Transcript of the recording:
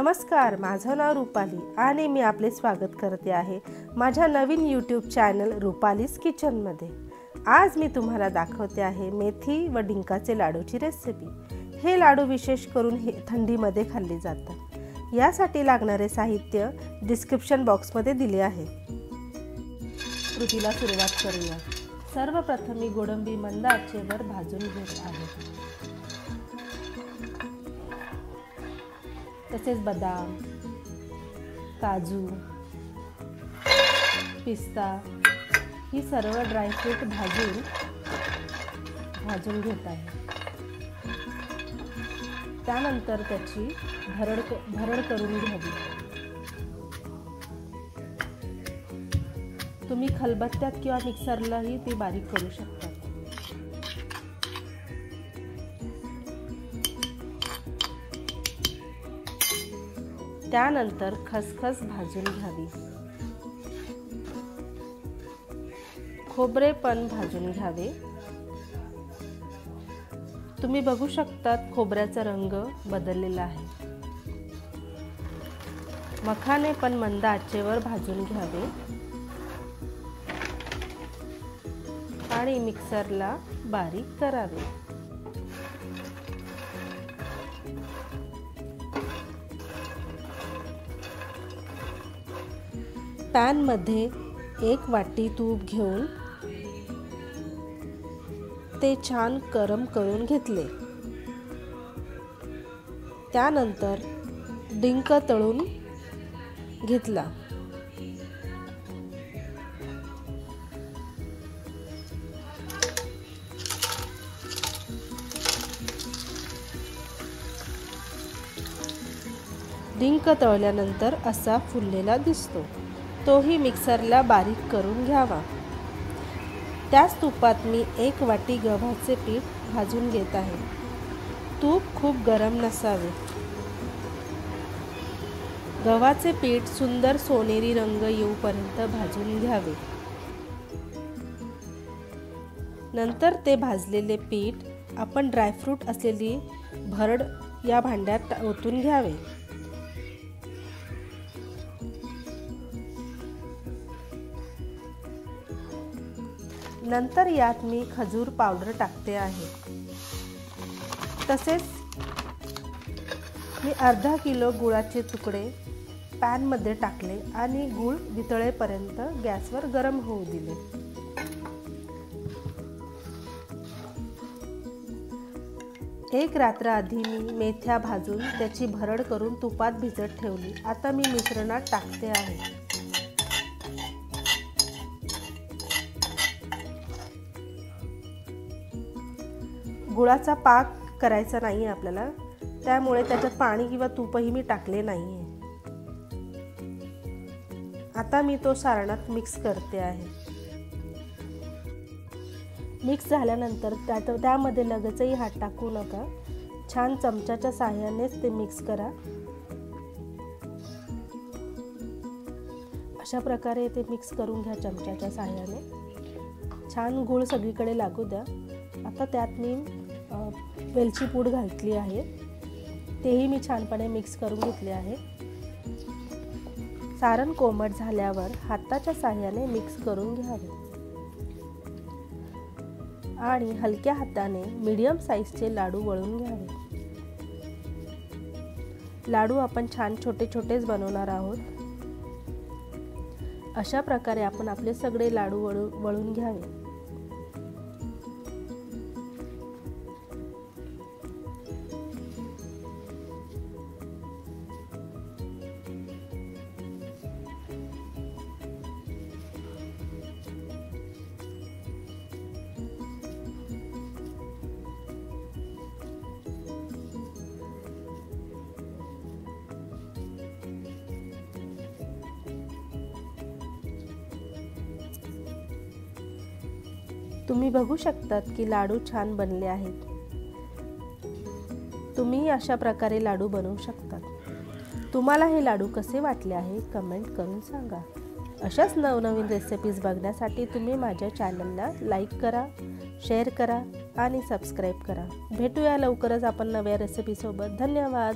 नमस्कार, माझं नाव रुपाली आणि मी आपले स्वागत करते आहे माझ्या नवीन यूट्यूब चॅनल रुपालीज किचनमध्ये। आज मी तुम्हाला दाखवते आहे मेथी व डिंकाचे लाडूची रेसिपी। हे लाडू विशेष करून थंडीमध्ये खाल्ले जातात। यासाठी लागणारे साहित्य डिस्क्रिप्शन बॉक्समध्ये दिले आहे। कृतीला सुरुवात करूया। सर्वप्रथम मी गोडंबी मंद आचेवर भाजून घेत आहे। तसेच बदाम, काजू, पिस्ता ही सर्व ड्रायफ्रूट भाजून घेत आहे। त्यानंतर त्याची भरड करून घ्यावी। तुम्ही खलबत्त्यात किंवा मिक्सरलाही ती बारीक करू शकता। त्यानंतर खसखस भाजून घ्यावी। खोबरे पण भाजून घ्यावे। तुम्ही बघू शकता खोबऱ्याचा रंग बदललेला आहे। मखाने पण मंद आचेवर भाजून घ्यावे आणि मिक्सरला बारीक करावे। पॅन मध्ये 1 वाटी तूप घेऊन ते छान गरम करून घेतले। त्यानंतर डिंक तळून घेतला। डिंक तळल्यानंतर असा फुललेला दिसतो। तोही मिक्सरला बारीक करून घ्यावा। त्याच तुपात मी 1 वाटी गव्हाचे पीठ भाजून घेत आहे। तूप खूप गरम नसावे। गव्हाचे पीठ सुंदर सोनेरी रंग येऊपर्यंत भाजून घ्यावे। नंतर ते भाजलेले पीठ आपण ड्रायफ्रूट असलेली भरड या भांड्यात ओतून घ्यावे। नंतर यात मी खजूर पावडर टाकते आहे। तसेच मी अर्धा किलो गुळाचे तुकडे पॅन मध्ये टाकले आणि गूळ वितळेपर्यंत गॅसवर गरम होऊ दिले। एक रात्र आधी मी मेथ्या भाजून त्याची भरड करून तुपात भिजत ठेवली। आता मी मिश्रणात टाकते आहे। गुळाचा पाक करायचा नाही आपल्याला, त्यामुळे त्याच्यात पाणी किंवा तूपही मी टाकले नाहीये। आता मी तो सारणात मिक्स करते आहे। मिक्स झाल्यानंतर त्यामध्ये लगेचही हात टाकू नका। छान चमच्याच्या साहाय्यानेच ते मिक्स करा। अशा प्रकारे ते मिक्स करून घ्या चमच्याच्या साहाय्याने। छान गूळ सगळीकडे लागू द्या। आता त्यात मी वेलची पूड घातली आहे। तेही मी छानपणे मिक्स करून घेतले आहे। सारण कोमट झाल्यावर हाताच्या साहाय्याने मिक्स करून घ्यावे आणि हलक्या हाताने मीडियम साईजचे लाडू वळून घ्यावे। लाडू आपण छान छोटे छोटेच बनवणार आहोत। अशा प्रकारे आपण आपले सगळे लाडू वळून घ्यावे। तुम्ही बघू शकतात की लाडू छान बनले आहेत। तुम्ही अशा प्रकारे लाडू बनवू शकता। तुम्हाला हे लाडू कसे वाटले आहे कमेंट करून सांगा। अशाच नवनवीन रेसिपीज बघण्यासाठी तुम्ही माझ्या चॅनलला लाईक करा, शेअर करा आणि सबस्क्राइब करा। भेटूया लवकरच आपण नव्या रेसिपी सोबत। धन्यवाद।